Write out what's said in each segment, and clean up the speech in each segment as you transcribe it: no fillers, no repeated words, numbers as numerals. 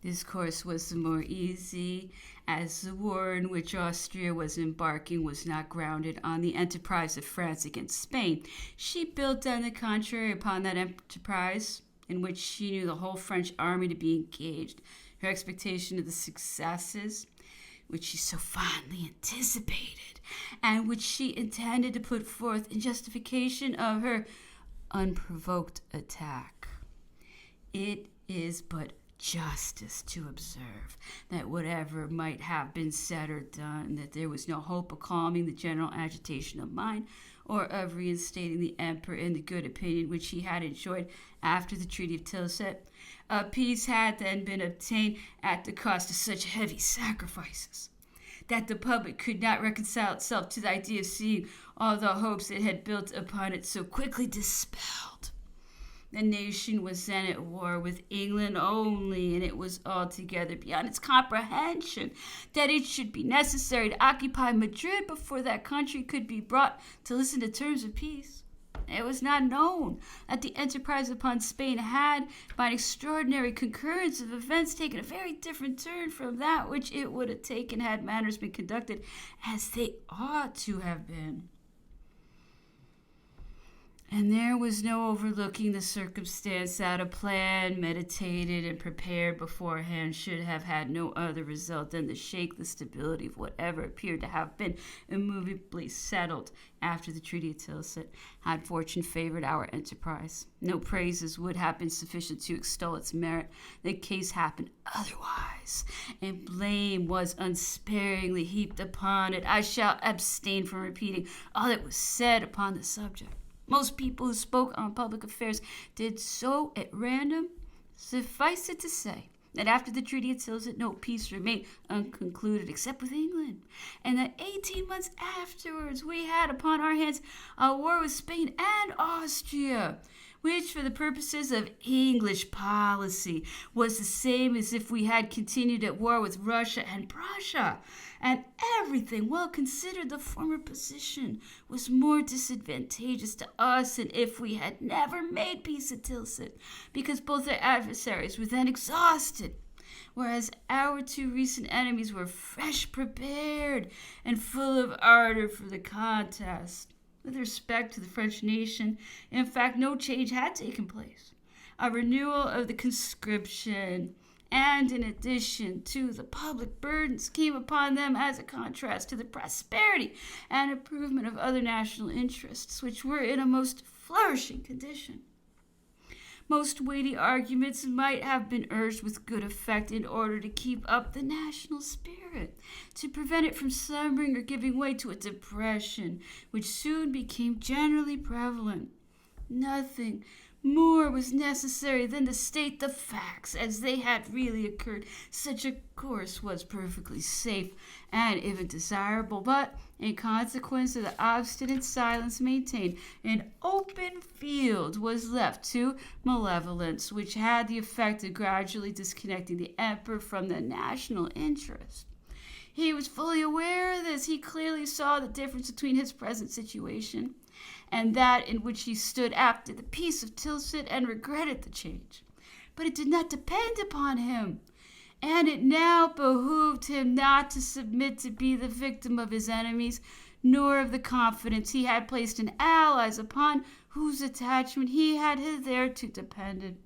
This course was the more easy, as the war in which Austria was embarking was not grounded on the enterprise of France against Spain. She built, on the contrary, upon that enterprise in which she knew the whole French army to be engaged. Her expectation of the successes which she so fondly anticipated, and which she intended to put forth in justification of her unprovoked attack. It is but justice to observe that whatever might have been said or done, that there was no hope of calming the general agitation of mind, or of reinstating the emperor in the good opinion which he had enjoyed after the Treaty of Tilsit. A peace had then been obtained at the cost of such heavy sacrifices that the public could not reconcile itself to the idea of seeing all the hopes it had built upon it so quickly dispelled. The nation was then at war with England only, and it was altogether beyond its comprehension that it should be necessary to occupy Madrid before that country could be brought to listen to terms of peace. It was not known that the enterprise upon Spain had, by an extraordinary concurrence of events, taken a very different turn from that which it would have taken had matters been conducted as they ought to have been. And there was no overlooking the circumstance that a plan meditated and prepared beforehand should have had no other result than to shake the stability of whatever appeared to have been immovably settled after the Treaty of Tilsit. Had fortune favored our enterprise, no praises would have been sufficient to extol its merit. The case happened otherwise, and blame was unsparingly heaped upon it. I shall abstain from repeating all that was said upon the subject. Most people who spoke on public affairs did so at random. Suffice it to say that after the Treaty of Tilsit, no peace remained unconcluded except with England, and that 18 months afterwards we had upon our hands a war with Spain and Austria, which for the purposes of English policy was the same as if we had continued at war with Russia and Prussia. And everything well considered, the former position was more disadvantageous to us than if we had never made peace at Tilsit, because both our adversaries were then exhausted, whereas our two recent enemies were fresh prepared and full of ardor for the contest. With respect to the French nation, in fact, no change had taken place. A renewal of the conscription, and in addition to the public burdens, came upon them as a contrast to the prosperity and improvement of other national interests, which were in a most flourishing condition. Most weighty arguments might have been urged with good effect in order to keep up the national spirit, to prevent it from slumbering or giving way to a depression, which soon became generally prevalent. Nothing more was necessary than to state the facts as they had really occurred. Such a course was perfectly safe and even desirable, but in consequence of the obstinate silence maintained, an open field was left to malevolence, which had the effect of gradually disconnecting the emperor from the national interest. He was fully aware of this. He clearly saw the difference between his present situation and that in which he stood after the Peace of Tilsit, and regretted the change. But it did not depend upon him, and it now behooved him not to submit to be the victim of his enemies, nor of the confidence he had placed in allies upon whose attachment he had hitherto depended.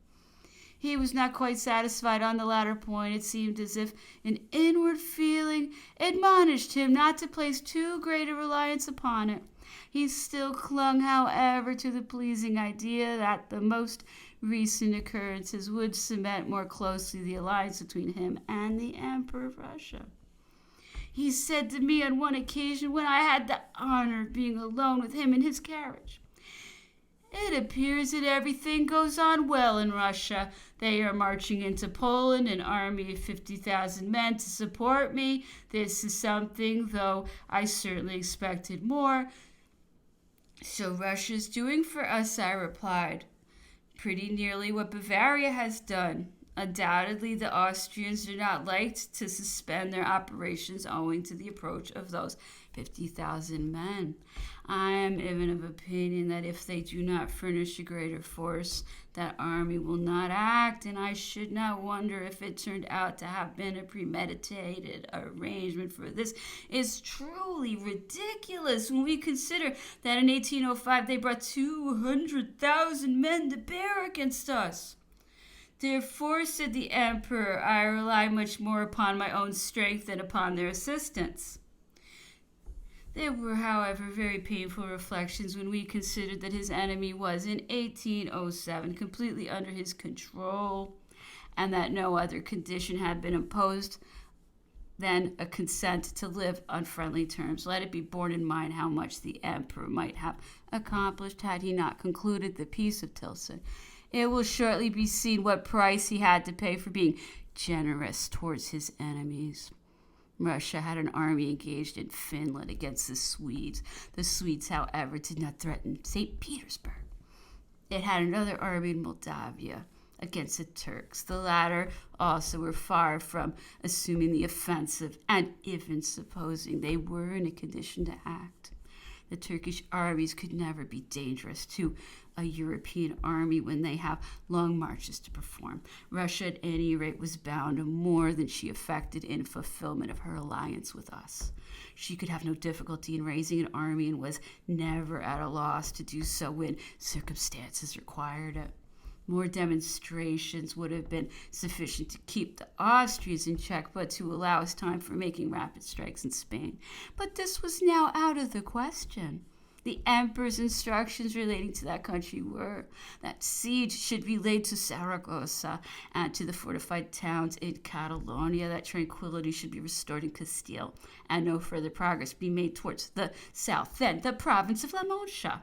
He was not quite satisfied on the latter point. It seemed as if an inward feeling admonished him not to place too great a reliance upon it. He still clung, however, to the pleasing idea that the most recent occurrences would cement more closely the alliance between him and the Emperor of Russia. He said to me on one occasion, when I had the honor of being alone with him in his carriage, "It appears that everything goes on well in Russia. They are marching into Poland, an army of 50,000 men to support me. This is something, though I certainly expected more." "So Russia's doing for us," I replied. "Pretty nearly what Bavaria has done. Undoubtedly, the Austrians do not like to suspend their operations owing to the approach of those 50,000 men. I am even of opinion that if they do not furnish a greater force, that army will not act, and I should not wonder if it turned out to have been a premeditated arrangement, for this is truly ridiculous when we consider that in 1805 they brought 200,000 men to bear against us. Therefore, said the emperor, I rely much more upon my own strength than upon their assistance. There were, however, very painful reflections when we considered that his enemy was, in 1807, completely under his control, and that no other condition had been imposed than a consent to live on friendly terms. Let it be borne in mind how much the emperor might have accomplished had he not concluded the Peace of Tilsit. It will shortly be seen what price he had to pay for being generous towards his enemies. Russia had an army engaged in Finland against the Swedes. The Swedes, however, did not threaten St. Petersburg. It had another army in Moldavia against the Turks. The latter also were far from assuming the offensive, and even supposing they were in a condition to act. The Turkish armies could never be dangerous to a European army when they have long marches to perform. Russia, at any rate, was bound more than she affected in fulfillment of her alliance with us. She could have no difficulty in raising an army and was never at a loss to do so when circumstances required it. More demonstrations would have been sufficient to keep the Austrians in check, but to allow us time for making rapid strikes in Spain. But this was now out of the question. The emperor's instructions relating to that country were that siege should be laid to Saragossa and to the fortified towns in Catalonia, that tranquility should be restored in Castile, and no further progress be made towards the south, then the province of La Mancha.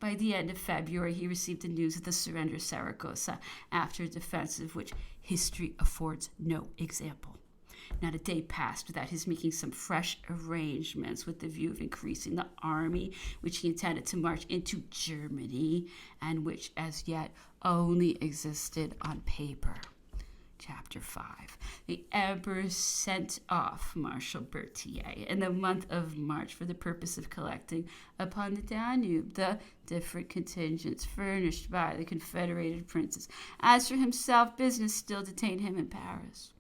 By the end of February, he received the news of the surrender of Saragossa after a defense of which history affords no example. Not a day passed without his making some fresh arrangements with the view of increasing the army which he intended to march into Germany, and which as yet only existed on paper. Chapter 5. The emperor sent off Marshal Berthier in the month of March for the purpose of collecting upon the Danube the different contingents furnished by the confederated princes. As for himself, business still detained him in Paris.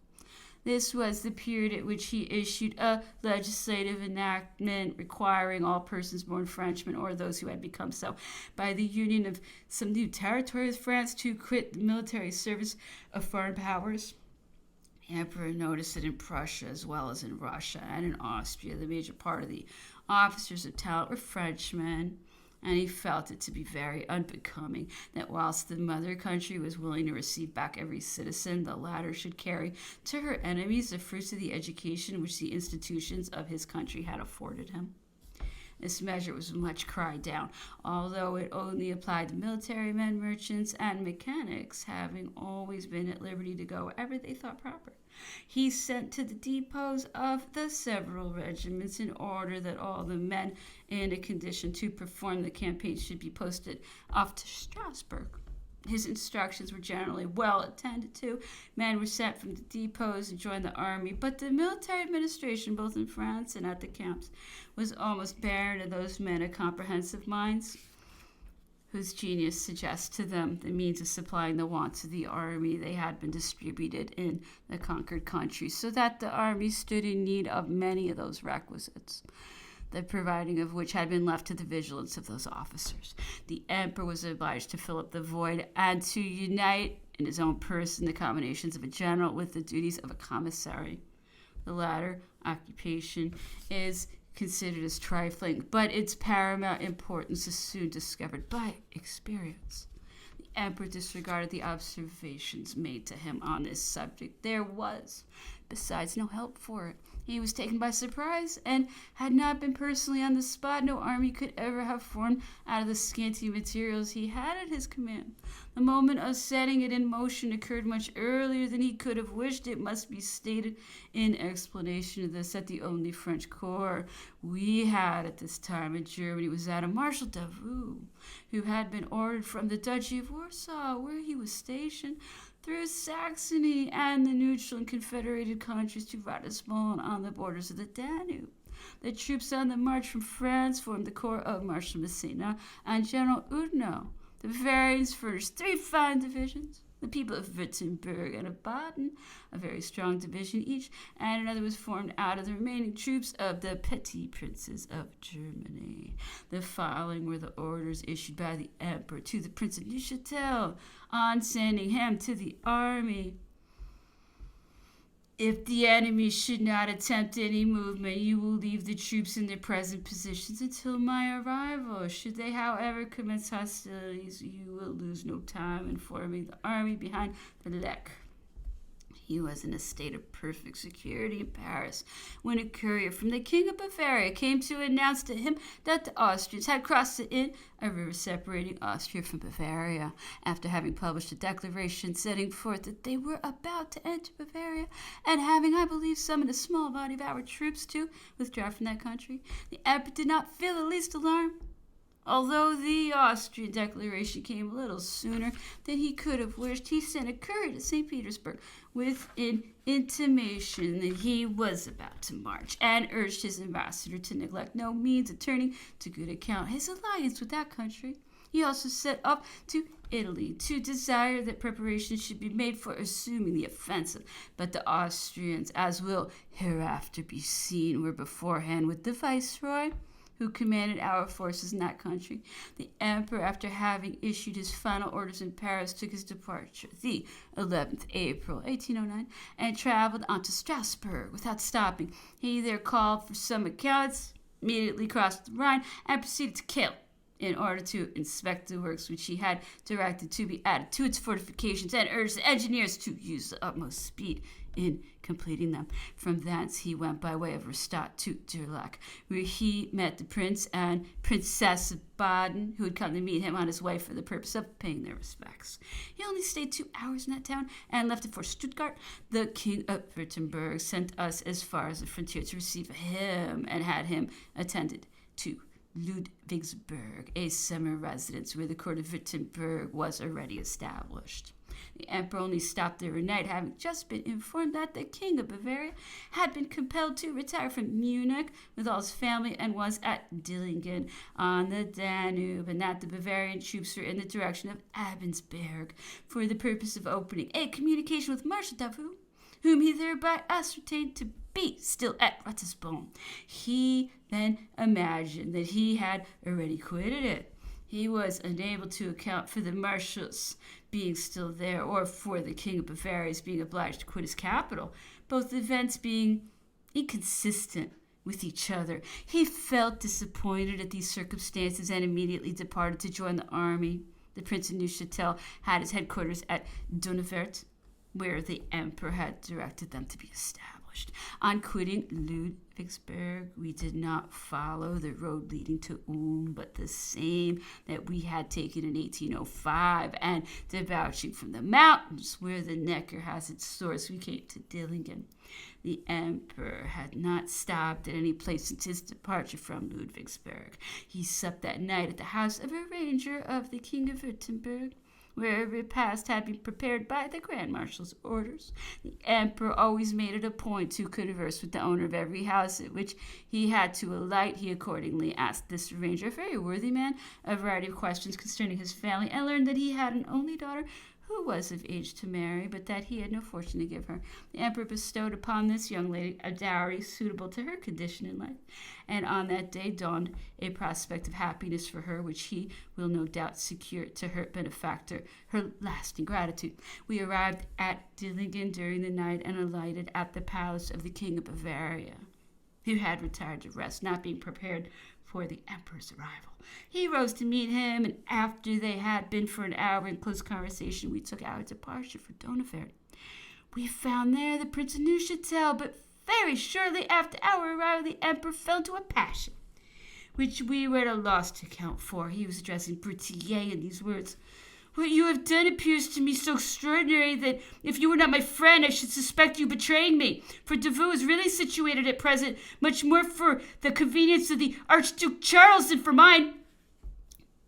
This was the period at which he issued a legislative enactment requiring all persons born Frenchmen or those who had become so by the union of some new territory with France to quit the military service of foreign powers. The emperor noticed that in Prussia, as well as in Russia and in Austria, the major part of the officers of talent were Frenchmen, and he felt it to be very unbecoming that whilst the mother country was willing to receive back every citizen, the latter should carry to her enemies the fruits of the education which the institutions of his country had afforded him. This measure was much cried down, although it only applied to military men, merchants, and mechanics, having always been at liberty to go wherever they thought proper. He sent to the depots of the several regiments in order that all the men in a condition to perform the campaign should be posted off to Strasbourg. His instructions were generally well attended to. Men were sent from the depots and joined the army, but the military administration, both in France and at the camps, was almost barren of those men of comprehensive minds whose genius suggests to them the means of supplying the wants of the army. They had been distributed in the conquered countries, so that the army stood in need of many of those requisites, the providing of which had been left to the vigilance of those officers. The emperor was obliged to fill up the void and to unite in his own person the combinations of a general with the duties of a commissary. The latter occupation is considered as trifling, but its paramount importance is soon discovered by experience. The emperor disregarded the observations made to him on this subject. There was, besides, no help for it. He was taken by surprise, and had not been personally on the spot, no army could ever have formed out of the scanty materials he had at his command. The moment of setting it in motion occurred much earlier than he could have wished. It must be stated in explanation of this that the only French corps we had at this time in Germany was that of Marshal Davout, who had been ordered from the Duchy of Warsaw, where he was stationed, through Saxony and the neutral and confederated countries to Ratisbon on the borders of the Danube. The troops on the march from France formed the corps of Marshal Massena and General Oudinot. The Bavarians furnished 3 fine divisions. The people of Württemberg and of Baden, a very strong division each, and another was formed out of the remaining troops of the petty princes of Germany. The following were the orders issued by the Emperor to the Prince of Neuchâtel on sending him to the army. If the enemy should not attempt any movement, you will leave the troops in their present positions until my arrival. Should they, however, commence hostilities, you will lose no time in forming the army behind the Lech. He was in a state of perfect security in Paris when a courier from the King of Bavaria came to announce to him that the Austrians had crossed the Inn, a river separating Austria from Bavaria, after having published a declaration setting forth that they were about to enter Bavaria, and having, I believe, summoned a small body of our troops to withdraw from that country. The Emperor did not feel the least alarm. Although the Austrian declaration came a little sooner than he could have wished, he sent a courier to St. Petersburg with an intimation that he was about to march, and urged his ambassador to neglect no means of turning to good account his alliance with that country. He also set off to Italy to desire that preparations should be made for assuming the offensive, but the Austrians, as will hereafter be seen, were beforehand with the viceroy, who commanded our forces in that country. The Emperor, after having issued his final orders in Paris, took his departure the 11th April, 1809, and traveled on to Strasbourg without stopping. He there called for some accounts, immediately crossed the Rhine, and proceeded to Kiel in order to inspect the works which he had directed to be added to its fortifications, and urged the engineers to use the utmost speed in completing them. From thence he went by way of Rastatt to Durlach, where he met the Prince and Princess of Baden, who had come to meet him on his way for the purpose of paying their respects. He only stayed 2 hours in that town and left it for Stuttgart. The King of Württemberg sent us as far as the frontier to receive him, and had him attended to Ludwigsburg, a summer residence where the court of Württemberg was already established. The Emperor only stopped there a night, having just been informed that the King of Bavaria had been compelled to retire from Munich with all his family, and was at Dillingen on the Danube, and that the Bavarian troops were in the direction of Abensberg for the purpose of opening a communication with Marshal Davout, whom he thereby ascertained to be still at Ratisbon. He then imagined that he had already quitted it. He was unable to account for the marshals being still there, or for the King of Bavaria's being obliged to quit his capital, both events being inconsistent with each other. He felt disappointed at these circumstances, and immediately departed to join the army. The Prince of Neuchâtel had his headquarters at Donauwörth, where the Emperor had directed them to be established. On quitting Ludwigsburg, we did not follow the road leading to Ulm, but the same that we had taken in 1805, and debouching from the mountains where the Neckar has its source, we came to Dillingen. The Emperor had not stopped at any place since his departure from Ludwigsburg. He supped that night at the house of a ranger of the King of Württemberg, where a repast had been prepared by the Grand Marshal's orders. The Emperor always made it a point to converse with the owner of every house at which he had to alight. He accordingly asked this ranger, a very worthy man, a variety of questions concerning his family, and learned that he had an only daughter who was of age to marry, but that he had no fortune to give her. The Emperor bestowed upon this young lady a dowry suitable to her condition in life, and on that day dawned a prospect of happiness for her, which he will no doubt secure to her benefactor her lasting gratitude. We arrived at Dillingen during the night, and alighted at the palace of the King of Bavaria, who had retired to rest, not being prepared for the Emperor's arrival. He rose to meet him, and after they had been for an hour in close conversation, we took our departure for Donauwörth. We found there the Prince of Neuchâtel, but very shortly after our arrival, the Emperor fell into a passion, which we were at a loss to account for. He was addressing Berthier in these words: "What you have done appears to me so extraordinary that if you were not my friend, I should suspect you betraying me. For Davout is really situated at present much more for the convenience of the Archduke Charles than for mine."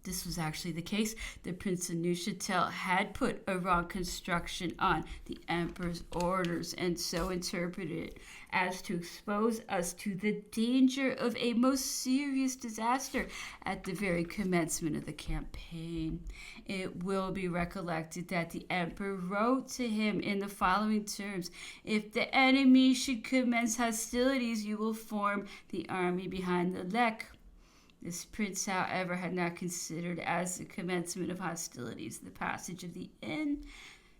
this was actually the case. The Prince of Neuchatel had put a wrong construction on the emperor's orders and so interpreted it as to expose us to the danger of a most serious disaster at the very commencement of the campaign. It will be recollected that the emperor wrote to him in the following terms: "If the enemy should commence hostilities, you will form the army behind the Lech." This prince, however, had not considered as the commencement of hostilities the passage of the Inn,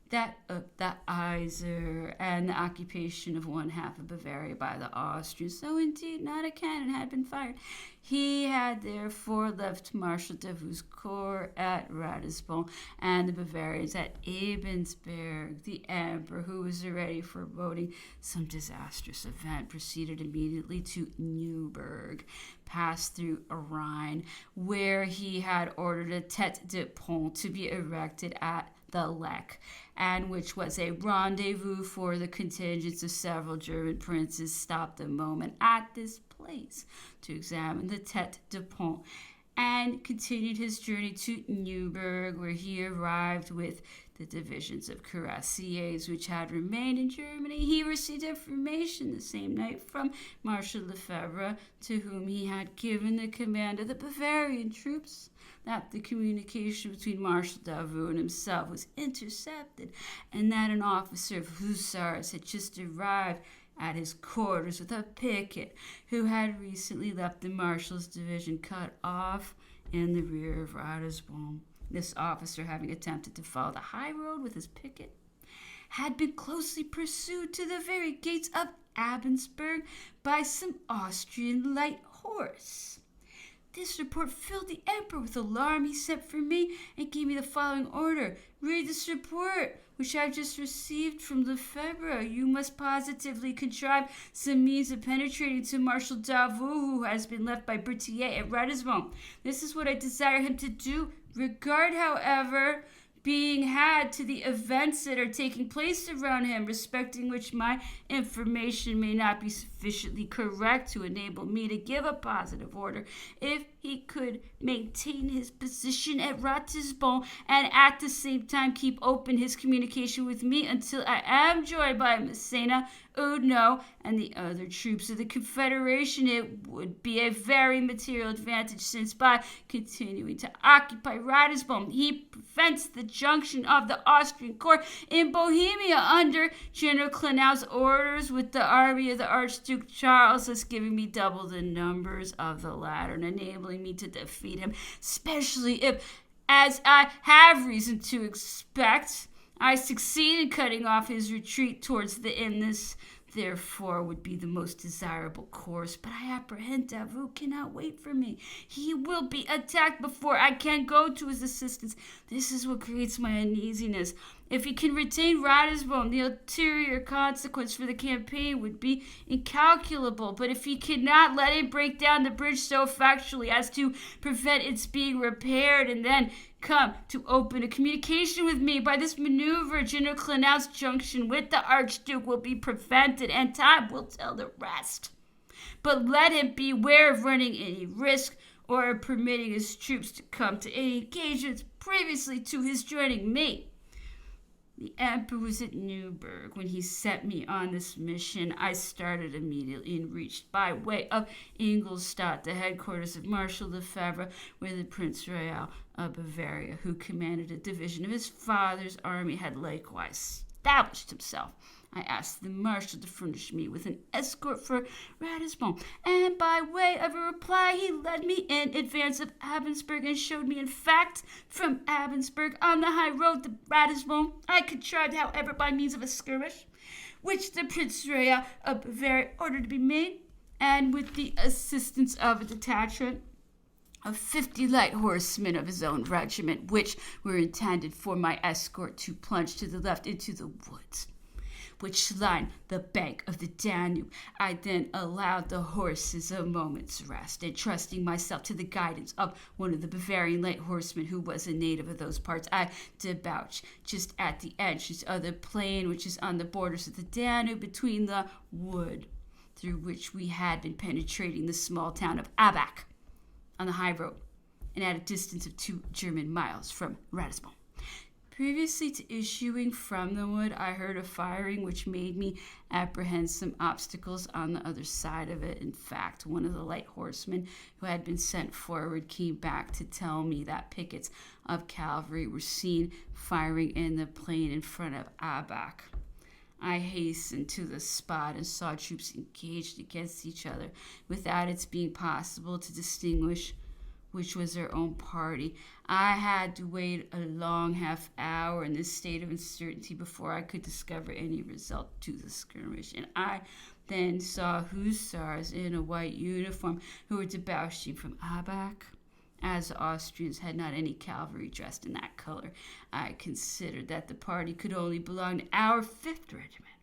that of the Iser, and the occupation of one half of Bavaria by the Austrians, though indeed not a cannon had been fired. He had therefore left Marshal Davout's corps at Ratisbon and the Bavarians at Ebensberg. The emperor, who was already foreboding some disastrous event, proceeded immediately to Neuburg, passed through Rhine, where he had ordered a tete de pont to be erected at the Lech, and which was a rendezvous for the contingents of several German princes, stopped a moment at this place to examine the tete de pont, and continued his journey to Neuburg, where he arrived with the divisions of cuirassiers which had remained in Germany. He received information the same night from Marshal Lefebvre, to whom he had given the command of the Bavarian troops, that the communication between Marshal Davout and himself was intercepted, and that an officer of hussars had just arrived at his quarters with a picket, who had recently left the marshal's division cut off in the rear of Ratisbon. This officer, having attempted to follow the high road with his picket, had been closely pursued to the very gates of Ebensberg by some Austrian light horse. This report filled the emperor with alarm. He sent for me and gave me the following order: "Read this report, which I have just received from Lefebvre. You must positively contrive some means of penetrating to Marshal Davout, who has been left by Berthier at Ratisbon. This is what I desire him to do. Regard, however, being had to the events that are taking place around him, respecting which my information may not be sufficiently correct to enable me to give a positive order. If he could maintain his position at Ratisbon and at the same time keep open his communication with me until I am joined by Massena, Oudinot, and the other troops of the Confederation, it would be a very material advantage, since by continuing to occupy Ratisbon, he prevents the junction of the Austrian corps in Bohemia under General Klenau's orders with the army of the Archduke Charles, thus giving me double the numbers of the latter and enabling me to defeat him, especially if, as I have reason to expect, I succeed in cutting off his retreat towards the Inn. This, therefore, would be the most desirable course, but I apprehend Davout cannot wait for me. He will be attacked before I can go to his assistance. This is what creates my uneasiness. If he can retain Ratisbon, the ulterior consequence for the campaign would be incalculable. But if he cannot, let him break down the bridge so effectually as to prevent its being repaired, and then come to open a communication with me. By this maneuver, General Klenau's junction with the Archduke will be prevented, and time will tell the rest. But let him beware of running any risk or of permitting his troops to come to any engagements previously to his joining me." The emperor was at Neuburg when he set me on this mission. I started immediately and reached by way of Ingolstadt, the headquarters of Marshal Lefebvre, where the Prince Royal of Bavaria, who commanded a division of his father's army, had likewise established himself. I asked the marshal to furnish me with an escort for Ratisbon, and by way of a reply he led me in advance of Ebensberg and showed me, in fact, from Ebensberg on the high road to Ratisbon. I contrived, however, by means of a skirmish, which the Prince Royal of Bavaria ordered to be made, and with the assistance of a detachment of 50 light horsemen of his own regiment, which were intended for my escort, to plunge to the left into the woods which lined the bank of the Danube. I then allowed the horses a moment's rest, and trusting myself to the guidance of one of the Bavarian light horsemen, who was a native of those parts, I debouched just at the entrance of the plain which is on the borders of the Danube, between the wood through which we had been penetrating the small town of Abach on the high road, and at a distance of 2 German miles from Ratisbon. Previously to issuing from the wood, I heard a firing which made me apprehend some obstacles on the other side of it. In fact, one of the light horsemen who had been sent forward came back to tell me that pickets of cavalry were seen firing in the plain in front of Abach. I hastened to the spot and saw troops engaged against each other without its being possible to distinguish which was their own party. I had to wait a long half hour in this state of uncertainty before I could discover any result to the skirmish, and I then saw hussars in a white uniform who were debouching from Abach. As the Austrians had not any cavalry dressed in that color, I considered that the party could only belong to our 5th Regiment,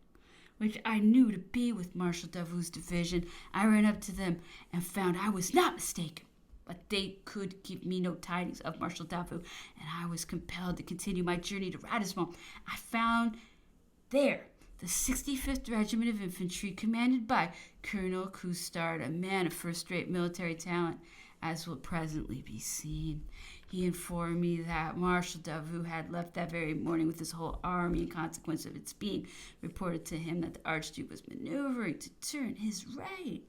which I knew to be with Marshal Davout's division. I ran up to them and found I was not mistaken. But they could give me no tidings of Marshal Davout, and I was compelled to continue my journey to Ratisbon. I found there the 65th Regiment of Infantry, commanded by Colonel Coustard, a man of first-rate military talent, as will presently be seen. He informed me that Marshal Davout had left that very morning with his whole army in consequence of its being reported to him that the Archduke was maneuvering to turn his right.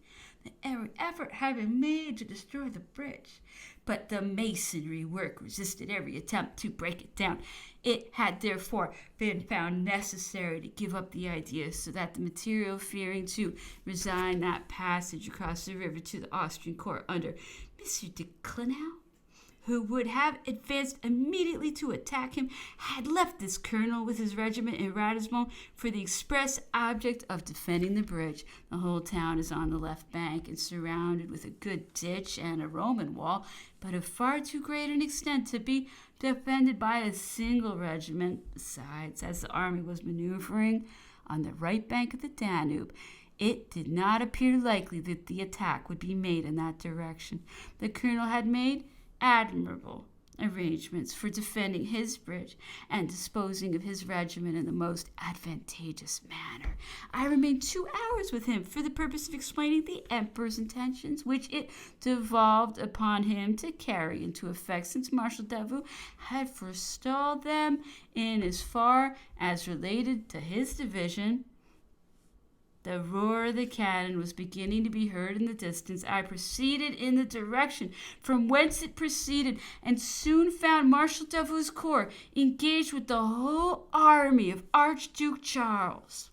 Every effort had been made to destroy the bridge, but the masonry work resisted every attempt to break it down. It had therefore been found necessary to give up the idea, so that the material, fearing to resign that passage across the river to the Austrian corps under M. de Clenau, who would have advanced immediately to attack him, had left this colonel with his regiment in Ratisbon for the express object of defending the bridge. The whole town is on the left bank and surrounded with a good ditch and a Roman wall, but of far too great an extent to be defended by a single regiment. Besides, as the army was maneuvering on the right bank of the Danube, it did not appear likely that the attack would be made in that direction. The colonel had made admirable arrangements for defending his bridge and disposing of his regiment in the most advantageous manner. I remained 2 hours with him for the purpose of explaining the emperor's intentions, which it devolved upon him to carry into effect, since Marshal Davout had forestalled them in as far as related to his division. The roar of the cannon was beginning to be heard in the distance. I proceeded in the direction from whence it proceeded, and soon found Marshal Davout's corps engaged with the whole army of Archduke Charles.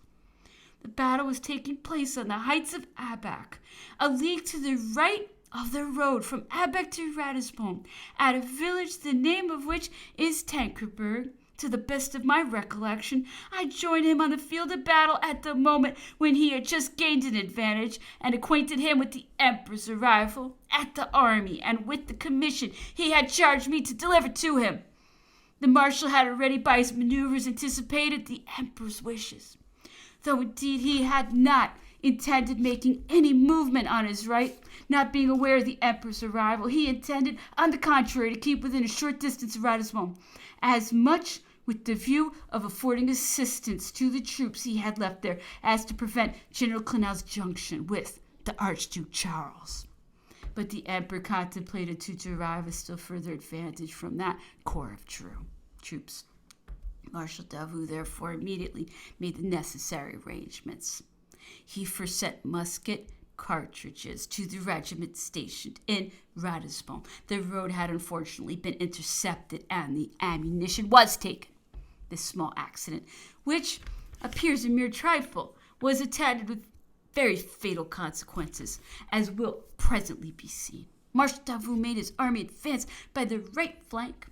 The battle was taking place on the heights of Abach, a league to the right of the road from Abach to Ratisbon, at a village the name of which is Tankerberg. To the best of my recollection, I joined him on the field of battle at the moment when he had just gained an advantage, and acquainted him with the emperor's arrival at the army and with the commission he had charged me to deliver to him. The marshal had already by his maneuvers anticipated the emperor's wishes, though indeed he had not intended making any movement on his right. Not being aware of the emperor's arrival, he intended, on the contrary, to keep within a short distance of Ratisbon, as much with the view of affording assistance to the troops he had left there as to prevent General Clenau's junction with the Archduke Charles. But the emperor contemplated to derive a still further advantage from that corps of troops. Marshal Davout therefore immediately made the necessary arrangements. He first sent musket cartridges to the regiment stationed in Ratisbon. The road had unfortunately been intercepted and the ammunition was taken. This small accident, which appears a mere trifle, was attended with very fatal consequences, as will presently be seen. Marshal Davout made his army advance by the right flank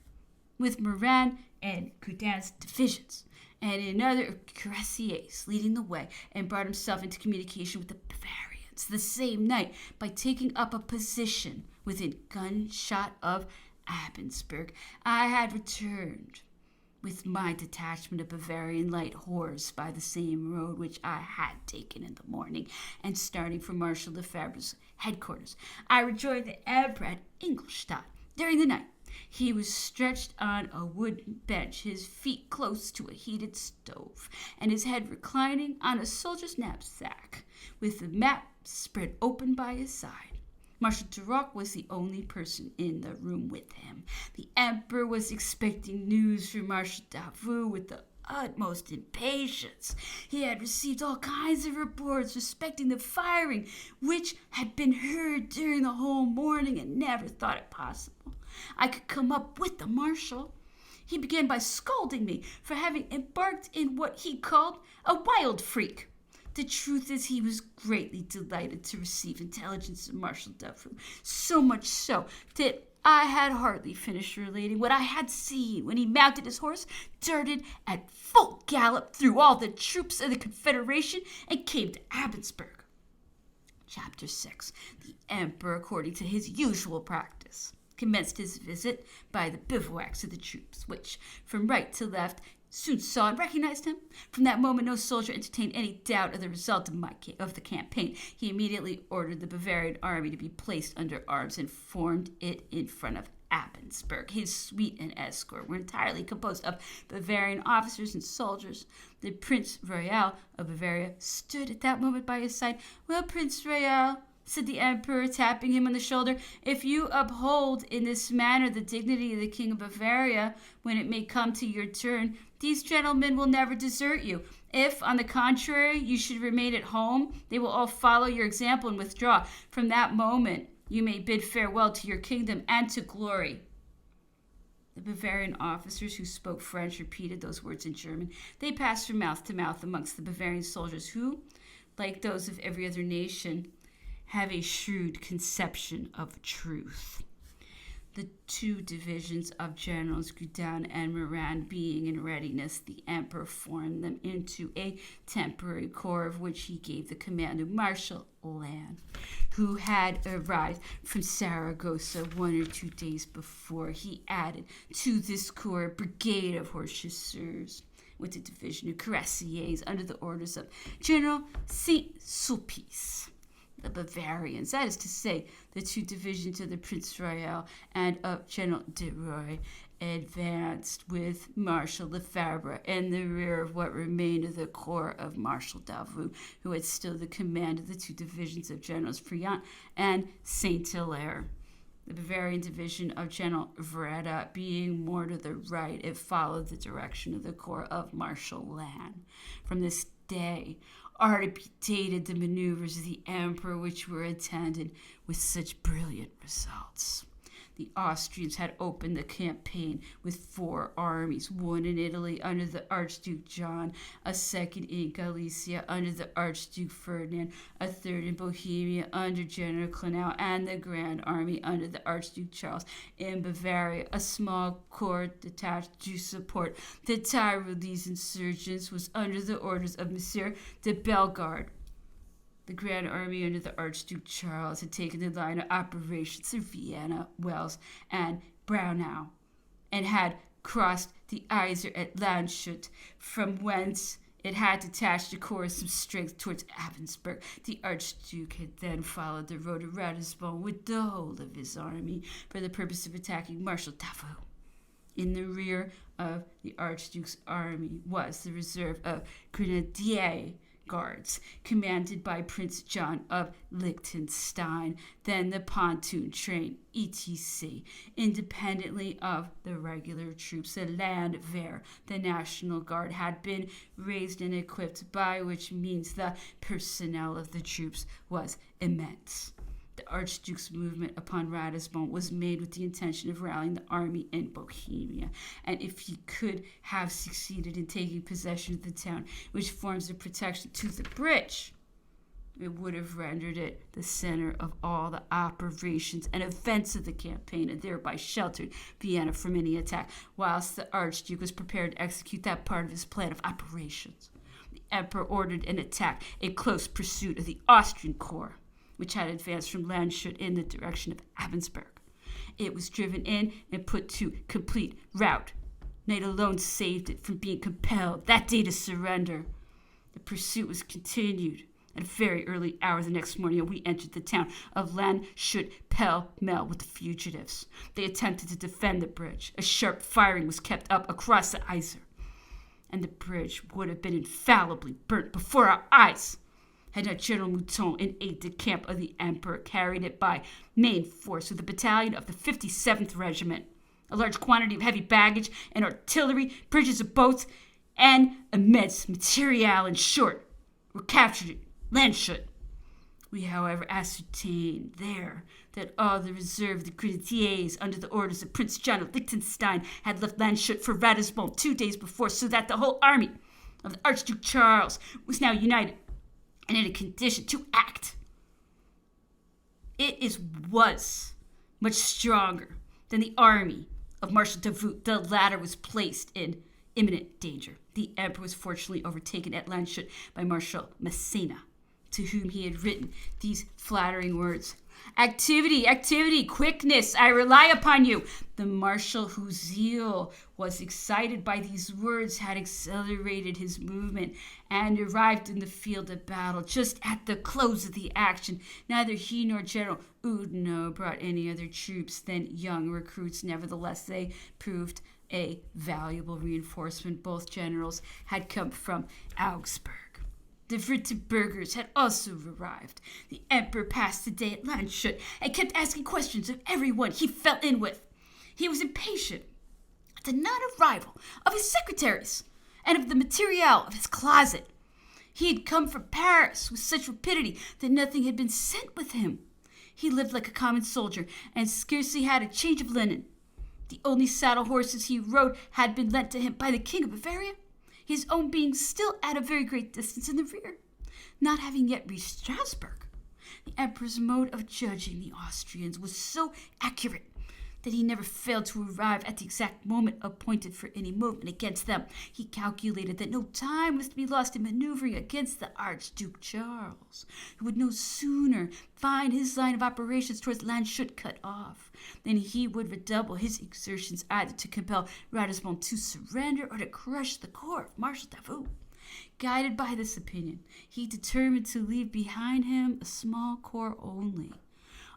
with Moran and Coudin's divisions, and another of Cuirassiers leading the way, and brought himself into communication with the Bavarians the same night by taking up a position within gunshot of Abensberg. I had returned with my detachment of Bavarian light horse by the same road which I had taken in the morning, and starting from Marshal Lefebvre's headquarters, I rejoined the emperor at Ingolstadt. During the night, he was stretched on a wooden bench, his feet close to a heated stove, and his head reclining on a soldier's knapsack, with the map spread open by his side. Marshal Duroc was the only person in the room with him. The emperor was expecting news from Marshal Davout with the utmost impatience. He had received all kinds of reports respecting the firing, which had been heard during the whole morning, and never thought it possible I could come up with the marshal. He began by scolding me for having embarked in what he called a wild freak. The truth is, he was greatly delighted to receive intelligence of Marshal Davout, so much so that I had hardly finished relating what I had seen when he mounted his horse, darted at full gallop through all the troops of the Confederation, and came to Abensberg. Chapter 6. The Emperor, according to his usual practice, commenced his visit by the bivouacs of the troops, which, from right to left, soon saw and recognized him. From that moment, no soldier entertained any doubt of the result of the campaign. He immediately ordered the Bavarian army to be placed under arms and formed it in front of Abensberg. His suite and escort were entirely composed of Bavarian officers and soldiers. The Prince Royal of Bavaria stood at that moment by his side. "Well, Prince Royal," said the emperor, tapping him on the shoulder, "if you uphold in this manner the dignity of the King of Bavaria, when it may come to your turn, these gentlemen will never desert you. If, on the contrary, you should remain at home, they will all follow your example and withdraw. From that moment, you may bid farewell to your kingdom and to glory." The Bavarian officers who spoke French repeated those words in German. They passed from mouth to mouth amongst the Bavarian soldiers who, like those of every other nation, have a shrewd conception of truth. The two divisions of Generals Gudin and Moran being in readiness, the emperor formed them into a temporary corps, of which he gave the command to Marshal Lannes, who had arrived from Saragossa 1 or 2 days before. He added to this corps a brigade of horse chasseurs, with a division of cuirassiers under the orders of General Saint-Sulpice. The Bavarians, that is to say, the two divisions of the Prince Royal and of General de Roy, advanced with Marshal Lefebvre in the rear of what remained of the corps of Marshal Davout, who had still the command of the two divisions of Generals Friant and Saint-Hilaire. The Bavarian division of General Vreda being more to the right, it followed the direction of the corps of Marshal Lannes. From this day, are repeated the maneuvers of the emperor, which were attended with such brilliant results. The Austrians had opened the campaign with 4 armies, one in Italy under the Archduke John, a second in Galicia under the Archduke Ferdinand, a third in Bohemia under General Clenau, and the Grand Army under the Archduke Charles. In Bavaria, a small corps detached to support the Tyrolese insurgents was under the orders of Monsieur de Bellegarde. The Grand Army under the Archduke Charles had taken the line of operations through Vienna, Wels, and Braunau, and had crossed the Iser at Landshut, from whence it had detached a corps of some strength towards Abensberg. The Archduke had then followed the road to Ratisbon with the whole of his army for the purpose of attacking Marshal Davout. In the rear of the Archduke's army was the reserve of Grenadier Guards, commanded by Prince John of Liechtenstein, then the pontoon train, etc. Independently of the regular troops, the Landwehr, the National Guard, had been raised and equipped, by which means the personnel of the troops was immense. The Archduke's movement upon Ratisbon was made with the intention of rallying the army in Bohemia, and if he could have succeeded in taking possession of the town, which forms a protection to the bridge, it would have rendered it the center of all the operations and events of the campaign, and thereby sheltered Vienna from any attack, whilst the Archduke was prepared to execute that part of his plan of operations. The Emperor ordered an attack, a close pursuit of the Austrian corps, which had advanced from Landshut in the direction of Abensberg. It was driven in and put to complete rout. Night alone saved it from being compelled that day to surrender. The pursuit was continued. At a very early hour the next morning, we entered the town of Landshut pell-mell with the fugitives. They attempted to defend the bridge. A sharp firing was kept up across the Iser, and the bridge would have been infallibly burnt before our eyes. had not General Mouton, an aide-de-camp of the Emperor, carried it by main force with a battalion of the 57th Regiment, a large quantity of heavy baggage and artillery, bridges of boats, and immense material, in short, were captured at Landshut. We, however, ascertained there that all the reserve of the grenadiers under the orders of Prince John of Liechtenstein had left Landshut for Ratisbon 2 days before, so that the whole army of the Archduke Charles was now united and in a condition to act. It was much stronger than the army of Marshal Davout. The latter was placed in imminent danger. The emperor was fortunately overtaken at Landshut by Marshal Massena, to whom he had written these flattering words: Activity, quickness, I rely upon you. The marshal, whose zeal was excited by these words, had accelerated his movement and arrived in the field of battle just at the close of the action. Neither he nor General Oudinot brought any other troops than young recruits. Nevertheless, they proved a valuable reinforcement. Both generals had come from Augsburg. The Württembergers had also arrived. The emperor passed the day at Landshut and kept asking questions of everyone he fell in with. He was impatient at the non-arrival of his secretaries and of the material of his closet. He had come from Paris with such rapidity that nothing had been sent with him. He lived like a common soldier and scarcely had a change of linen. The only saddle horses he rode had been lent to him by the King of Bavaria, his own being still at a very great distance in the rear, not having yet reached Strasbourg. The emperor's mode of judging the Austrians was so accurate that he never failed to arrive at the exact moment appointed for any movement against them. He calculated that no time was to be lost in maneuvering against the Archduke Charles, who would no sooner find his line of operations towards Landshut cut off than he would redouble his exertions either to compel Ratisbon to surrender or to crush the corps of Marshal Davout. Guided by this opinion, he determined to leave behind him a small corps only,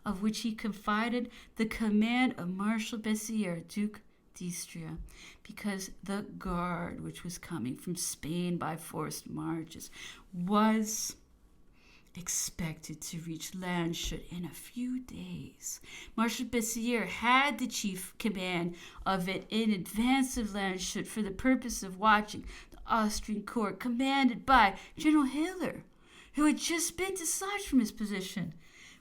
of which he confided the command of Marshal Bessières, Duke d'Istria, because the guard, which was coming from Spain by forced marches, was expected to reach Landshut in a few days. Marshal Bessières had the chief command of it in advance of Landshut for the purpose of watching the Austrian corps commanded by General Hiller, who had just been dislodged from his position.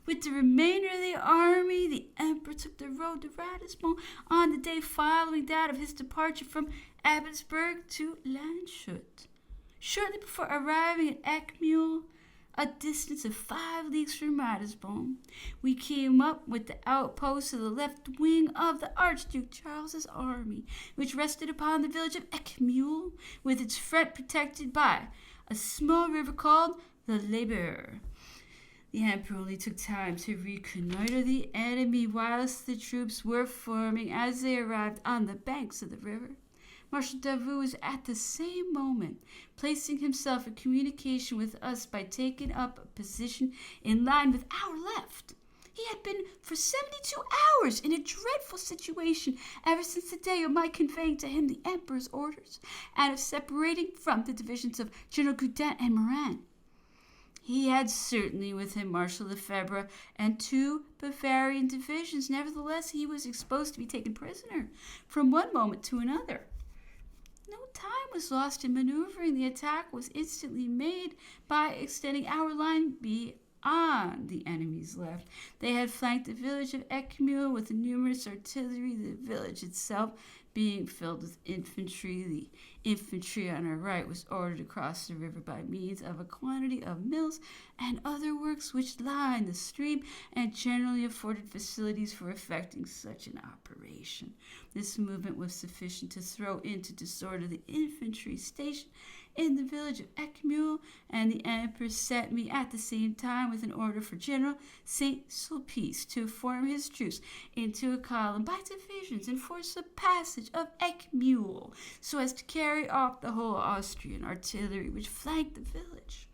With the remainder of the army, the emperor took the road to Ratisbon on the day following that of his departure from Abensberg to Landshut. Shortly before arriving at Eckmühl, a distance of 5 leagues from Ratisbon, we came up with the outposts of the left wing of the Archduke Charles's army, which rested upon the village of Eckmühl, with its front protected by a small river called the Leber. The emperor only took time to reconnoiter the enemy whilst the troops were forming. As they arrived on the banks of the river, Marshal Davout was at the same moment placing himself in communication with us by taking up a position in line with our left. He had been for 72 hours in a dreadful situation ever since the day of my conveying to him the emperor's orders and of separating from the divisions of General Gudin and Morin. He had certainly with him Marshal Lefebvre and 2 Bavarian divisions. Nevertheless, he was exposed to be taken prisoner from one moment to another. No time was lost in maneuvering. The attack was instantly made by extending our line beyond the enemy's left. They had flanked the village of Eckmühl with numerous artillery, the village itself being filled with infantry. The infantry on our right was ordered to cross the river by means of a quantity of mills and other works which lined the stream and generally afforded facilities for effecting such an operation. This movement was sufficient to throw into disorder the infantry stationed in the village of Eckmühl, and the emperor sent me at the same time with an order for General Saint-Sulpice to form his troops into a column by divisions and force the passage of Eckmühl so as to carry off the whole Austrian artillery which flanked the village.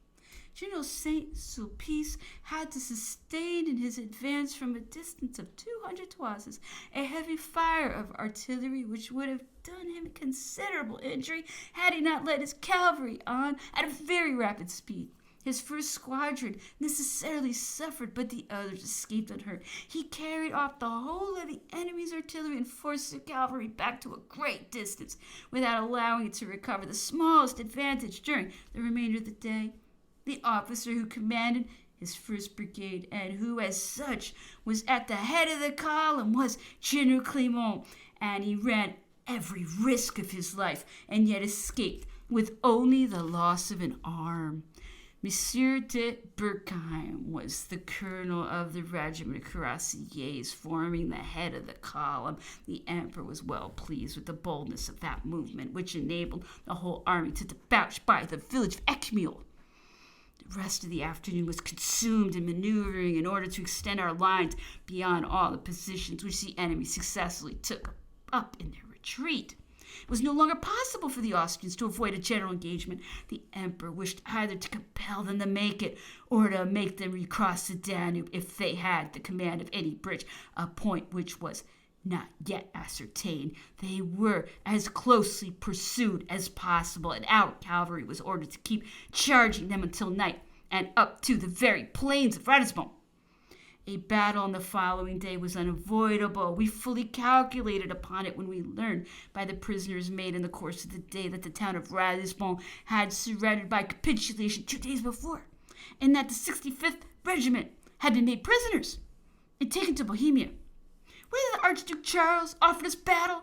General Saint-Sulpice had to sustain in his advance from a distance of 200 toises a heavy fire of artillery which would have done him considerable injury had he not led his cavalry on at a very rapid speed. His first squadron necessarily suffered, but the others escaped unhurt. He carried off the whole of the enemy's artillery and forced the cavalry back to a great distance without allowing it to recover the smallest advantage during the remainder of the day. The officer who commanded his first brigade, and who as such was at the head of the column, was General Clément, and he ran every risk of his life and yet escaped with only the loss of an arm. Monsieur de Berkheim was the colonel of the regiment of cuirassiers, forming the head of the column. The emperor was well pleased with the boldness of that movement, which enabled the whole army to debouch by the village of Eckmühl. The rest of the afternoon was consumed in maneuvering in order to extend our lines beyond all the positions which the enemy successfully took up in their retreat. It was no longer possible for the Austrians to avoid a general engagement. The emperor wished either to compel them to make it or to make them recross the Danube if they had the command of any bridge, a point which was not yet ascertained. They were as closely pursued as possible, and our cavalry was ordered to keep charging them until night and up to the very plains of Ratisbon. A battle on the following day was unavoidable. We fully calculated upon it when we learned by the prisoners made in the course of the day that the town of Ratisbon had surrendered by capitulation 2 days before, and that the 65th Regiment had been made prisoners and taken to Bohemia. Whether the Archduke Charles offered us battle,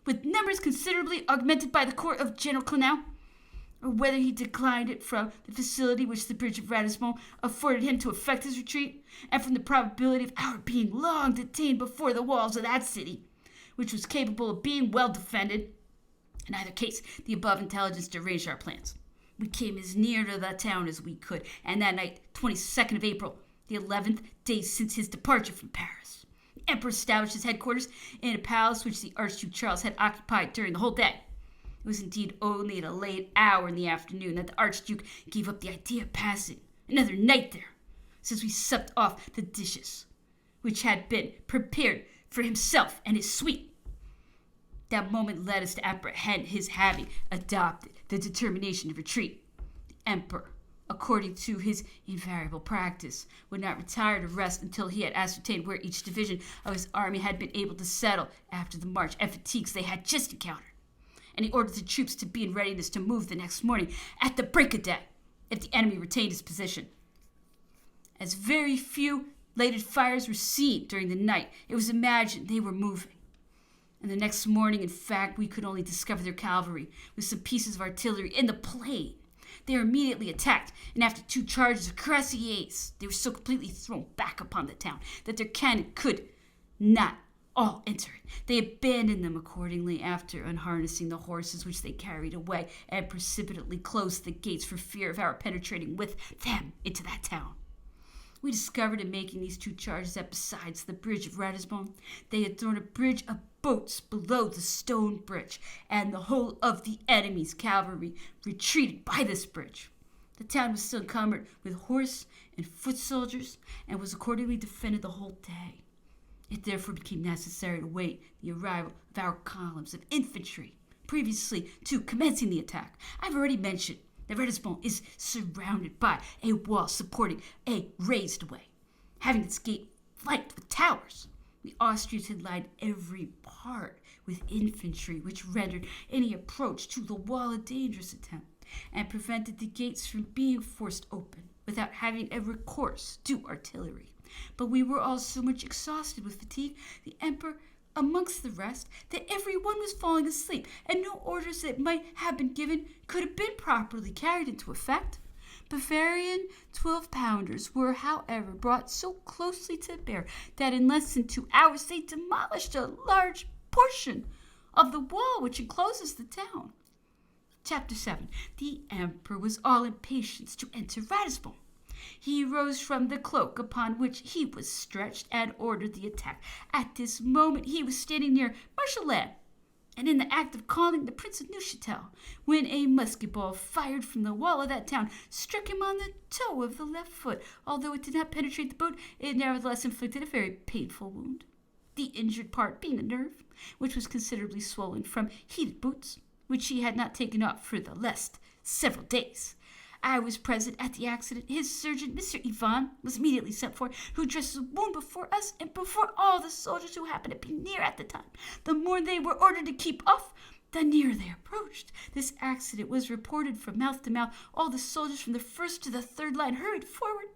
with numbers considerably augmented by the court of General Clément, or whether he declined it from the facility which the bridge of Ratisbon afforded him to effect his retreat, and from the probability of our being long detained before the walls of that city, which was capable of being well defended. In either case, the above intelligence deranged our plans. We came as near to the town as we could, and that night, 22nd of April, the 11th day since his departure from Paris, the emperor established his headquarters in a palace which the Archduke Charles had occupied during the whole day. It was indeed only at a late hour in the afternoon that the Archduke gave up the idea of passing another night there, since we supped off the dishes which had been prepared for himself and his suite. That moment led us to apprehend his having adopted the determination to retreat. The emperor, according to his invariable practice, would not retire to rest until he had ascertained where each division of his army had been able to settle after the march and fatigues they had just encountered. And he ordered the troops to be in readiness to move the next morning at the break of day if the enemy retained his position. As very few lighted fires were seen during the night, it was imagined they were moving. And the next morning, in fact, we could only discover their cavalry with some pieces of artillery in the plain. They were immediately attacked, and after 2 charges of cuirassiers, they were so completely thrown back upon the town that their cannon could not all enter it. They abandoned them accordingly after unharnessing the horses which they carried away, and precipitately closed the gates for fear of our penetrating with them into that town. We discovered in making these 2 charges that besides the bridge of Ratisbon, they had thrown a bridge of boats below the stone bridge, and the whole of the enemy's cavalry retreated by this bridge. The town was still encumbered with horse and foot soldiers, and was accordingly defended the whole day. It therefore became necessary to wait the arrival of our columns of infantry previously to commencing the attack. I've already mentioned that Ratisbon is surrounded by a wall supporting a raised way, having its gate flanked with towers. The Austrians had lined every part with infantry, which rendered any approach to the wall a dangerous attempt, and prevented the gates from being forced open without having a recourse to artillery. But we were all so much exhausted with fatigue, the emperor amongst the rest, that every one was falling asleep, and no orders that might have been given could have been properly carried into effect. Bavarian 12-pounders were, however, brought so closely to bear that in less than 2 hours they demolished a large portion of the wall which encloses the town. Chapter 7. The emperor was all impatience to enter Ratisbon. He rose from the cloak upon which he was stretched and ordered the attack. At this moment he was standing near Marshal and in the act of calling the Prince of Neuchâtel, when a musket ball fired from the wall of that town struck him on the toe of the left foot. Although it did not penetrate the boot, it nevertheless inflicted a very painful wound, the injured part being the nerve, which was considerably swollen from heated boots, which he had not taken off for the last several days. I was present at the accident. His surgeon, Mr. Ivan, was immediately sent for, who dressed the wound before us and before all the soldiers who happened to be near at the time. The more they were ordered to keep off, the nearer they approached. This accident was reported from mouth to mouth. All the soldiers from the first to the third line hurried forward.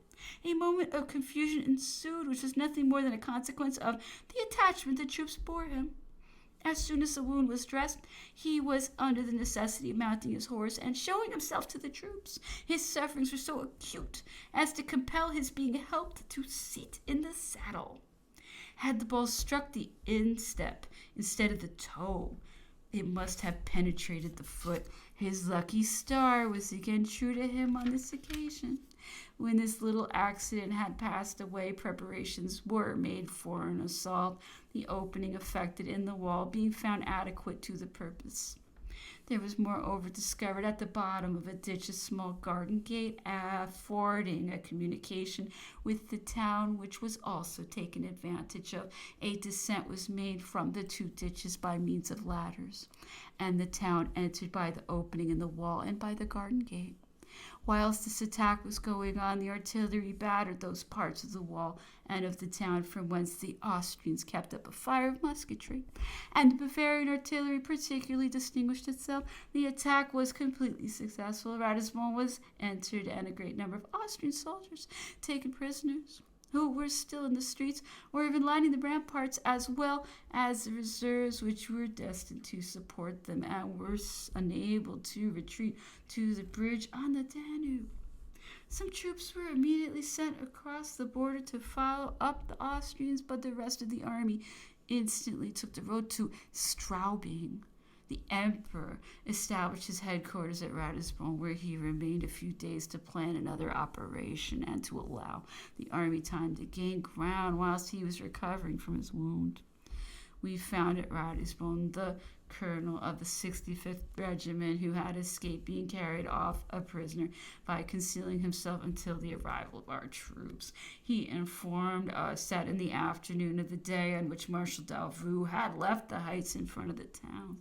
A moment of confusion ensued, which was nothing more than a consequence of the attachment the troops bore him. As soon as the wound was dressed, he was under the necessity of mounting his horse and showing himself to the troops. His sufferings were so acute as to compel his being helped to sit in the saddle. Had the ball struck the instep instead of the toe, it must have penetrated the foot. His lucky star was again true to him on this occasion. When this little accident had passed away, preparations were made for an assault, the opening effected in the wall being found adequate to the purpose. There was moreover discovered at the bottom of a ditch a small garden gate affording a communication with the town, which was also taken advantage of. A descent was made from the two ditches by means of ladders, and the town entered by the opening in the wall and by the garden gate. Whilst this attack was going on, the artillery battered those parts of the wall and of the town from whence the Austrians kept up a fire of musketry, and the Bavarian artillery particularly distinguished itself. The attack was completely successful. Ratisbon was entered, and a great number of Austrian soldiers taken prisoners, who were still in the streets or even lining the ramparts, as well as the reserves which were destined to support them and were unable to retreat to the bridge on the Danube. Some troops were immediately sent across the border to follow up the Austrians, but the rest of the army instantly took the road to Straubing. The emperor established his headquarters at Ratisbon, where he remained a few days to plan another operation and to allow the army time to gain ground whilst he was recovering from his wound. We found at Ratisbon the colonel of the 65th Regiment, who had escaped being carried off a prisoner by concealing himself until the arrival of our troops. He informed us that in the afternoon of the day on which Marshal Davout had left the heights in front of the town,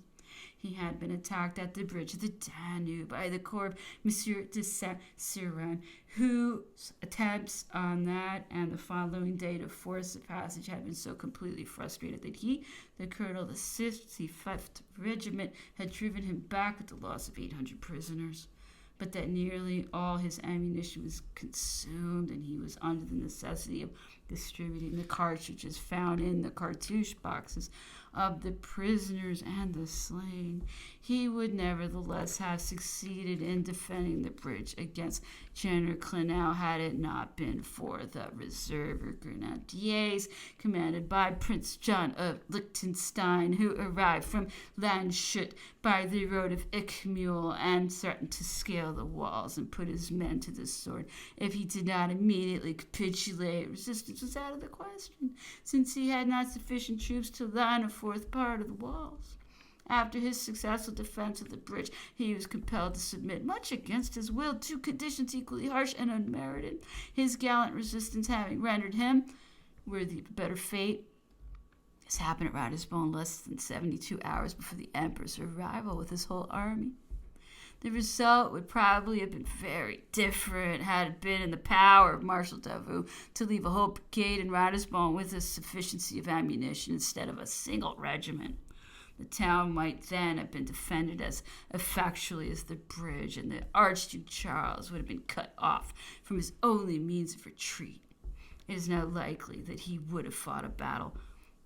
he had been attacked at the bridge of the Danube by the corps of Monsieur de Saint-Cyran, whose attempts on that and the following day to force the passage had been so completely frustrated that he, the colonel of the 65th Regiment, had driven him back with the loss of 800 prisoners, but that nearly all his ammunition was consumed, and he was under the necessity of distributing the cartridges found in the cartouche boxes of the prisoners and the slain. He would nevertheless have succeeded in defending the bridge against General Clenau had it not been for the reserve grenadiers commanded by Prince John of Liechtenstein, who arrived from Landshut by the road of Eckmühl and threatened to scale the walls and put his men to the sword if he did not immediately capitulate. Resistance was out of the question, since he had not sufficient troops to line a fourth part of the walls. After his successful defense of the bridge, he was compelled to submit, much against his will, to conditions equally harsh and unmerited, his gallant resistance having rendered him worthy of a better fate. This happened at Ratisbon less than 72 hours before the emperor's arrival with his whole army. The result would probably have been very different had it been in the power of Marshal Davout to leave a whole brigade in Ratisbon with a sufficiency of ammunition instead of a single regiment. The town might then have been defended as effectually as the bridge, and the Archduke Charles would have been cut off from his only means of retreat. It is now likely that he would have fought a battle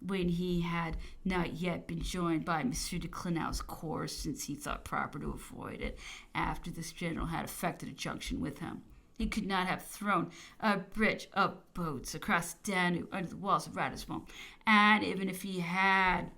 when he had not yet been joined by Monsieur de Clenau's corps, since he thought proper to avoid it after this general had effected a junction with him. He could not have thrown a bridge of boats across Danube under the walls of Ratisbon, and even if he had,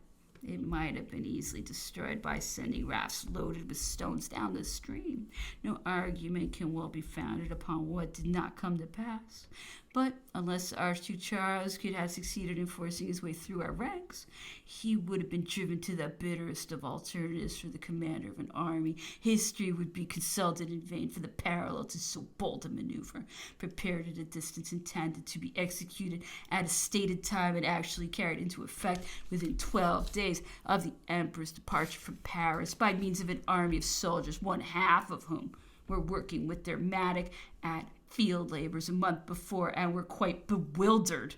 it might have been easily destroyed by sending rafts loaded with stones down the stream. No argument can well be founded upon what did not come to pass. But unless Archduke Charles could have succeeded in forcing his way through our ranks, he would have been driven to the bitterest of alternatives for the commander of an army. History would be consulted in vain for the parallel to so bold a maneuver, prepared at a distance intended to be executed at a stated time and actually carried into effect within 12 days of the emperor's departure from Paris by means of an army of soldiers, one half of whom were working with their mattock at field labors a month before and were quite bewildered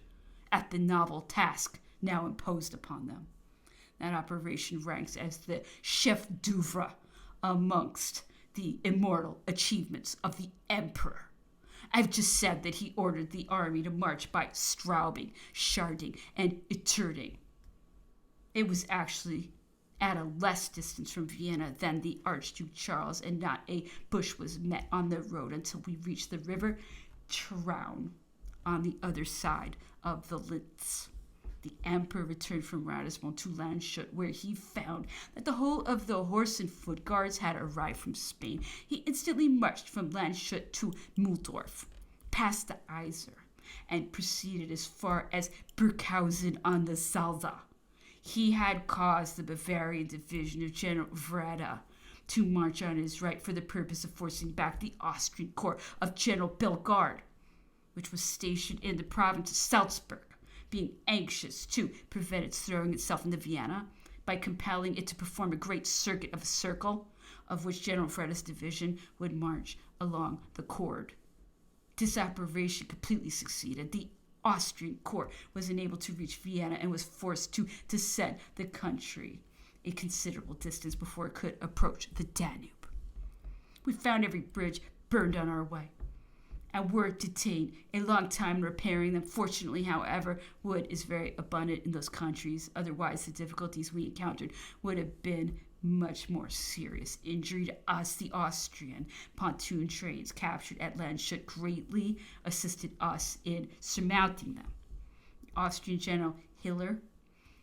at the novel task now imposed upon them. That operation ranks as the chef d'oeuvre amongst the immortal achievements of the emperor. I've just said that he ordered the army to march by Straubing, Scharding, and Itterding. It was actually at a less distance from Vienna than the Archduke Charles, and not a bush was met on the road until we reached the river Traun on the other side of the Linz. The emperor returned from Ratisbon to Landshut, where he found that the whole of the horse and foot guards had arrived from Spain. He instantly marched from Landshut to Muhldorf, past the Iser, and proceeded as far as Burghausen on the Salza. He had caused the Bavarian division of General Wrede to march on his right for the purpose of forcing back the Austrian corps of General Bellegarde, which was stationed in the province of Salzburg, being anxious to prevent its throwing itself into Vienna by compelling it to perform a great circuit of a circle, of which General Wrede's division would march along the chord. This operation completely succeeded. The Austrian corps was unable to reach Vienna and was forced to descend the country a considerable distance before it could approach the Danube. We found every bridge burned on our way, and were detained a long time repairing them. Fortunately, however, wood is very abundant in those countries. Otherwise, the difficulties we encountered would have been much more serious. Injury to us, the Austrian pontoon trains captured at Landshut greatly assisted us in surmounting them. The Austrian General Hiller,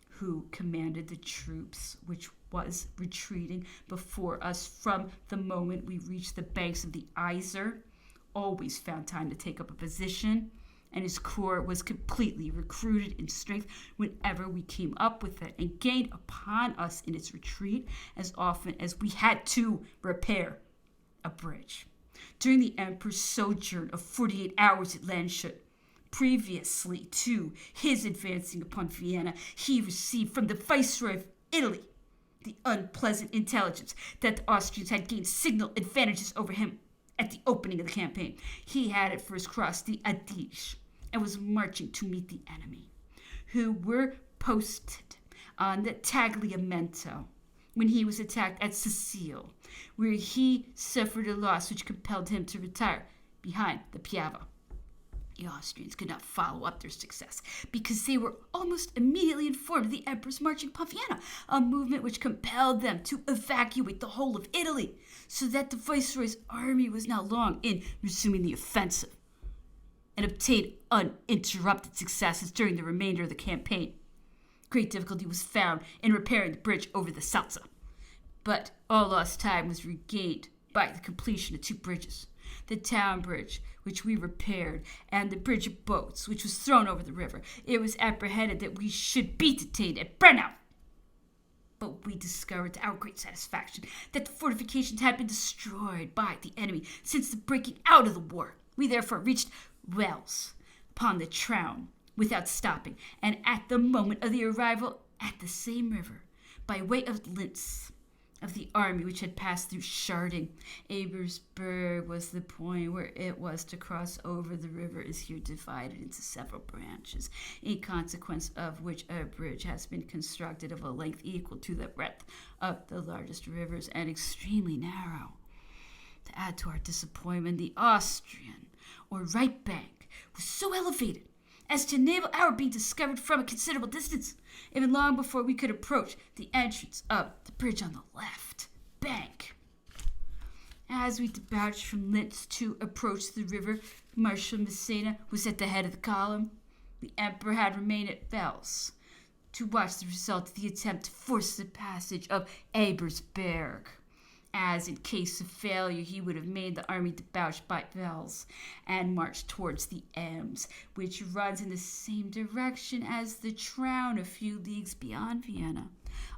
who commanded the troops which was retreating before us from the moment we reached the banks of the Iser, always found time to take up a position, and his corps was completely recruited in strength whenever we came up with it, and gained upon us in its retreat as often as we had to repair a bridge. During the emperor's sojourn of 48 hours at Landshut, previously to his advancing upon Vienna, he received from the Viceroy of Italy the unpleasant intelligence that the Austrians had gained signal advantages over him at the opening of the campaign. He had at first crossed the Adige and was marching to meet the enemy, who were posted on the Tagliamento when he was attacked at Sicile, where he suffered a loss which compelled him to retire behind the Piave. The Austrians could not follow up their success because they were almost immediately informed of the emperor's marching upon Vienna, a movement which compelled them to evacuate the whole of Italy, so that the viceroy's army was not long in resuming the offensive and obtained uninterrupted successes during the remainder of the campaign. Great difficulty was found in repairing the bridge over the Salza, but all lost time was regained by the completion of two bridges: the town bridge, which we repaired, and the bridge of boats, which was thrown over the river. It was apprehended that we should be detained at Brennau, but we discovered to our great satisfaction that the fortifications had been destroyed by the enemy since the breaking out of the war. We therefore reached Wels upon the Traun without stopping, and at the moment of the arrival at the same river, by way of Linz, of the army which had passed through Scharding. Ebersberg was the point where it was to cross over. The river is here divided into several branches, in consequence of which a bridge has been constructed of a length equal to the breadth of the largest rivers and extremely narrow. To add to our disappointment, the Austrian, or right bank, was so elevated as to enable our being discovered from a considerable distance, even long before we could approach the entrance of the bridge on the left bank. As we debouched from Linz to approach the river, Marshal Massena was at the head of the column. The emperor had remained at Wels to watch the result of the attempt to force the passage of Ebersberg, as in case of failure he would have made the army debouch by Wels and march towards the Ems, which runs in the same direction as the Traun a few leagues beyond Vienna.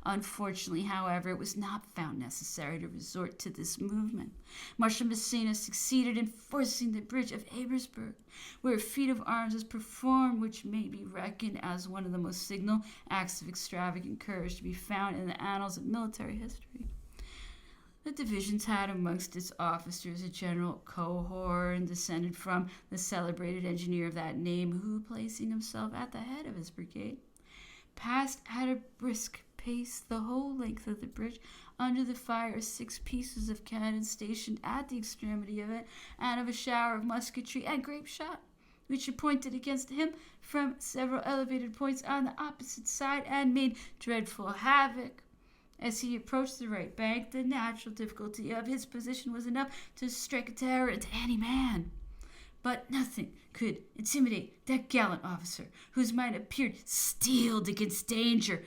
Unfortunately, however, it was not found necessary to resort to this movement. Marshal Massena succeeded in forcing the bridge of Ebersberg, where a feat of arms was performed which may be reckoned as one of the most signal acts of extravagant courage to be found in the annals of military history. The divisions had amongst its officers a General Cohorn, descended from the celebrated engineer of that name, who, placing himself at the head of his brigade, passed at a brisk pace the whole length of the bridge under the fire of 6 pieces of cannon stationed at the extremity of it, and of a shower of musketry and grape shot, which were pointed against him from several elevated points on the opposite side, and made dreadful havoc. As he approached the right bank, the natural difficulty of his position was enough to strike a terror into any man. But nothing could intimidate that gallant officer, whose mind appeared steeled against danger.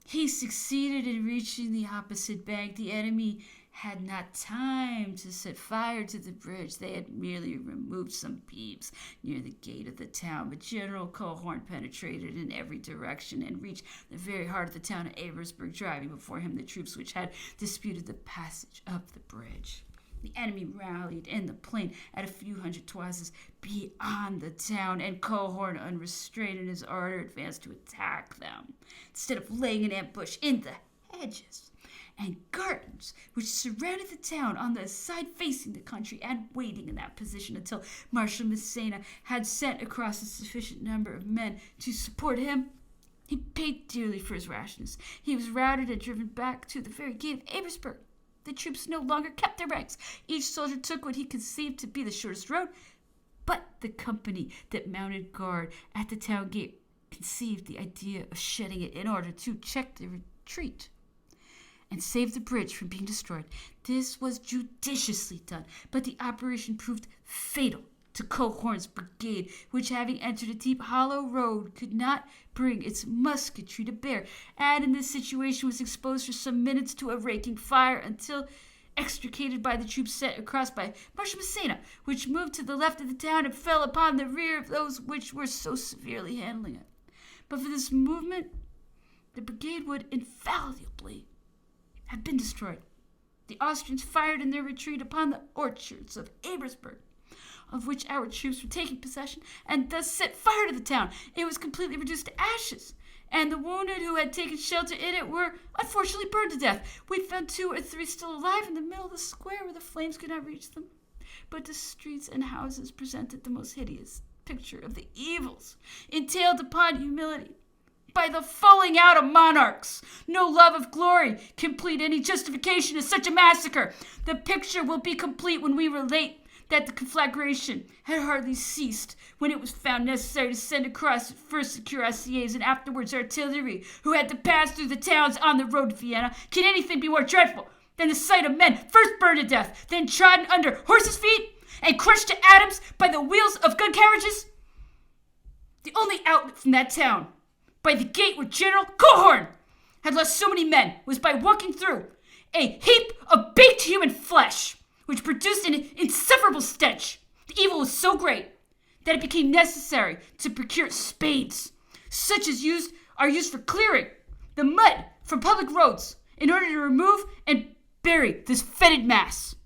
He succeeded in reaching the opposite bank. The enemy had not time to set fire to the bridge. They had merely removed some beams near the gate of the town, but General Cohorn penetrated in every direction and reached the very heart of the town of Abersburg, driving before him the troops which had disputed the passage of the bridge. The enemy rallied in the plain at a few hundred toises beyond the town, and Cohorn, unrestrained in his ardor, advanced to attack them, instead of laying an ambush in the hedges and gardens which surrounded the town on the side facing the country, and waiting in that position until Marshal Massena had sent across a sufficient number of men to support him. He paid dearly for his rashness. He was routed and driven back to the very gate of Abersburg. The troops no longer kept their ranks. Each soldier took what he conceived to be the shortest road, but the company that mounted guard at the town gate conceived the idea of shedding it in order to check the retreat and save the bridge from being destroyed. This was judiciously done, but the operation proved fatal to Cohorn's brigade, which, having entered a deep hollow road, could not bring its musketry to bear, and in this situation was exposed for some minutes to a raking fire, until extricated by the troops sent across by Marshal Massena, which moved to the left of the town and fell upon the rear of those which were so severely handling it. But for this movement, the brigade would infallibly have been destroyed. The Austrians fired in their retreat upon the orchards of Abersburg, of which our troops were taking possession, and thus set fire to the town. It was completely reduced to ashes, and the wounded who had taken shelter in it were unfortunately burned to death. We found 2 or 3 still alive in the middle of the square, where the flames could not reach them. But the streets and houses presented the most hideous picture of the evils entailed upon humility by the falling out of monarchs. No love of glory can plead any justification of such a massacre. The picture will be complete when we relate that the conflagration had hardly ceased when it was found necessary to send across first the cuirassiers and afterwards artillery, who had to pass through the towns on the road to Vienna. Can anything be more dreadful than the sight of men first burned to death, then trodden under horses' feet, and crushed to atoms by the wheels of gun carriages? The only outlet from that town, by the gate where General Cohorn had lost so many men, was by walking through a heap of baked human flesh, which produced an insufferable stench. The evil was so great that it became necessary to procure spades, such as are used for clearing the mud from public roads, in order to remove and bury this fetid mass.